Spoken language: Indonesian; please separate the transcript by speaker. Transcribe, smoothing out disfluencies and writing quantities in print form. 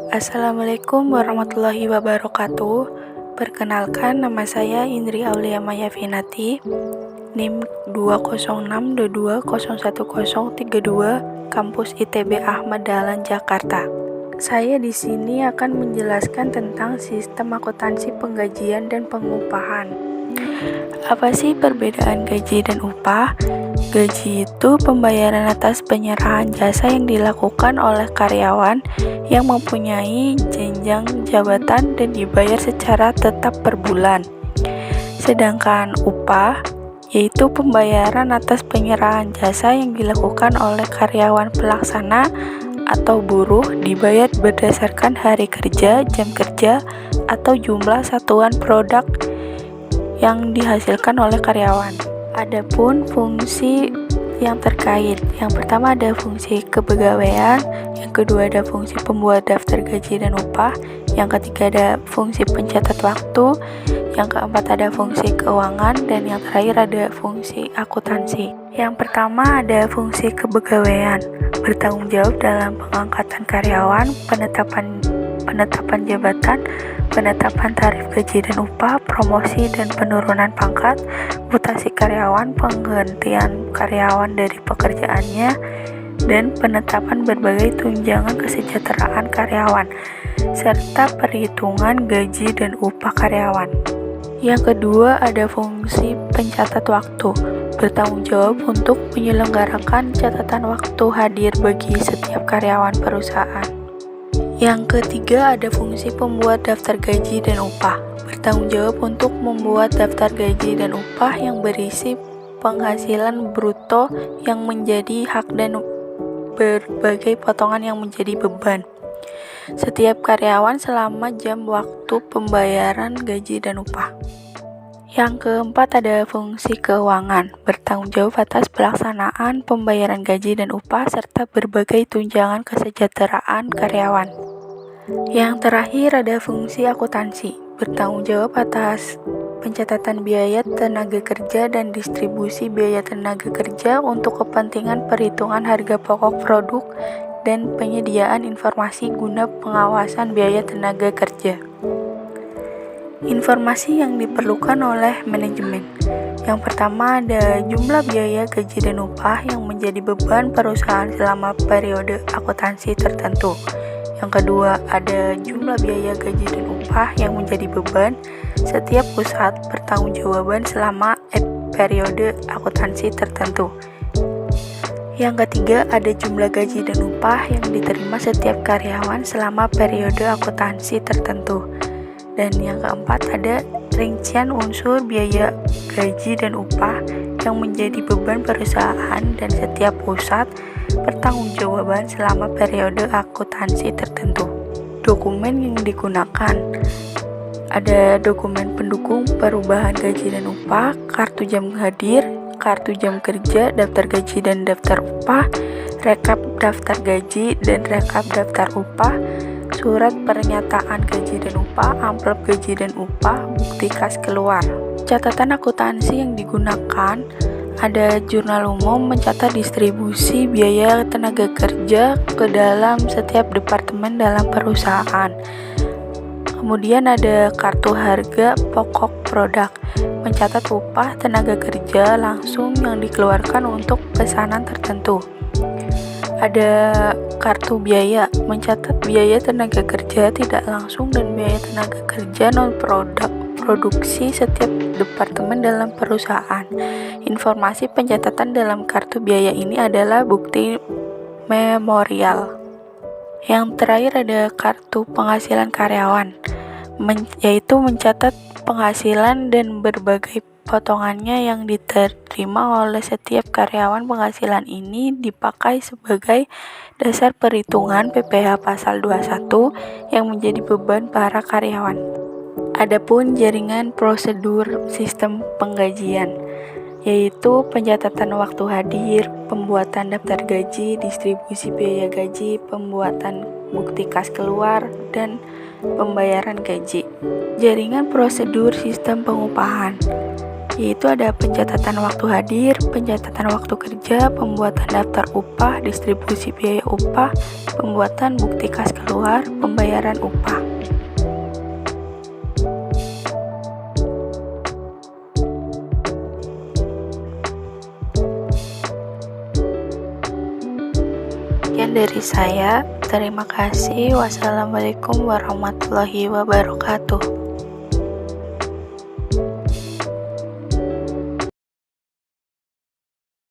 Speaker 1: Assalamualaikum warahmatullahi wabarakatuh. Perkenalkan, nama saya Indri Aulia Maya Finati, NIM 20622010032, Kampus ITB Ahmad Dahlan, Jakarta. Saya di sini akan menjelaskan tentang sistem akuntansi penggajian dan pengupahan. Apa sih perbedaan gaji dan upah? Gaji itu pembayaran atas penyerahan jasa yang dilakukan oleh karyawan yang mempunyai jenjang jabatan dan dibayar secara tetap per bulan. Sedangkan upah yaitu pembayaran atas penyerahan jasa yang dilakukan oleh karyawan pelaksana atau buruh, dibayar berdasarkan hari kerja, jam kerja, atau jumlah satuan produk yang dihasilkan oleh karyawan. Adapun fungsi yang terkait, yang pertama ada fungsi kepegawaian, yang kedua ada fungsi pembuat daftar gaji dan upah, yang ketiga ada fungsi pencatat waktu, yang keempat ada fungsi keuangan, dan yang terakhir ada fungsi akuntansi. Yang pertama ada fungsi kepegawaian, bertanggung jawab dalam pengangkatan karyawan, penetapan jabatan, penetapan tarif gaji dan upah, promosi dan penurunan pangkat, mutasi karyawan, penggantian karyawan dari pekerjaannya, dan penetapan berbagai tunjangan kesejahteraan karyawan, serta perhitungan gaji dan upah karyawan. Yang kedua ada fungsi pencatat waktu, bertanggung jawab untuk menyelenggarakan catatan waktu hadir bagi setiap karyawan perusahaan. Yang ketiga ada fungsi pembuat daftar gaji dan upah, bertanggung jawab untuk membuat daftar gaji dan upah yang berisi penghasilan bruto yang menjadi hak dan berbagai potongan yang menjadi beban setiap karyawan selama jam waktu pembayaran gaji dan upah. Yang keempat ada fungsi keuangan, bertanggung jawab atas pelaksanaan pembayaran gaji dan upah serta berbagai tunjangan kesejahteraan karyawan. Yang terakhir ada fungsi akuntansi, bertanggung jawab atas pencatatan biaya tenaga kerja dan distribusi biaya tenaga kerja untuk kepentingan perhitungan harga pokok produk dan penyediaan informasi guna pengawasan biaya tenaga kerja. Informasi yang diperlukan oleh manajemen. Yang pertama ada jumlah biaya gaji dan upah yang menjadi beban perusahaan selama periode akuntansi tertentu. Yang kedua ada jumlah biaya gaji dan upah yang menjadi beban setiap pusat pertanggungjawaban selama periode akuntansi tertentu. Yang ketiga ada jumlah gaji dan upah yang diterima setiap karyawan selama periode akuntansi tertentu. Dan yang keempat ada rincian unsur biaya gaji dan upah yang menjadi beban perusahaan dan setiap pusat pertanggungjawaban selama periode akuntansi tertentu. Dokumen yang digunakan ada dokumen pendukung perubahan gaji dan upah, kartu jam hadir, kartu jam kerja, daftar gaji dan daftar upah, rekap daftar gaji dan rekap daftar upah, surat pernyataan gaji dan upah, amplop gaji dan upah, bukti kas keluar. Catatan akuntansi yang digunakan ada jurnal umum mencatat distribusi biaya tenaga kerja ke dalam setiap departemen dalam perusahaan. Kemudian ada kartu harga pokok produk, mencatat upah tenaga kerja langsung yang dikeluarkan untuk pesanan tertentu. Ada kartu biaya, mencatat biaya tenaga kerja tidak langsung dan biaya tenaga kerja non-produksi setiap departemen dalam perusahaan. Informasi pencatatan dalam kartu biaya ini adalah bukti memorial. Yang terakhir ada kartu penghasilan karyawan, yaitu mencatat penghasilan dan berbagai potongannya yang diterima oleh setiap karyawan. Penghasilan ini dipakai sebagai dasar perhitungan PPh pasal 21 yang menjadi beban para karyawan. Adapun jaringan prosedur sistem penggajian, yaitu pencatatan waktu hadir, pembuatan daftar gaji, distribusi biaya gaji, pembuatan bukti kas keluar, dan pembayaran gaji. Jaringan prosedur sistem pengupahan, yaitu ada pencatatan waktu hadir, pencatatan waktu kerja, pembuatan daftar upah, distribusi biaya upah, pembuatan bukti kas keluar, pembayaran upah. Sekian dari saya, terima kasih. Wassalamualaikum warahmatullahi wabarakatuh.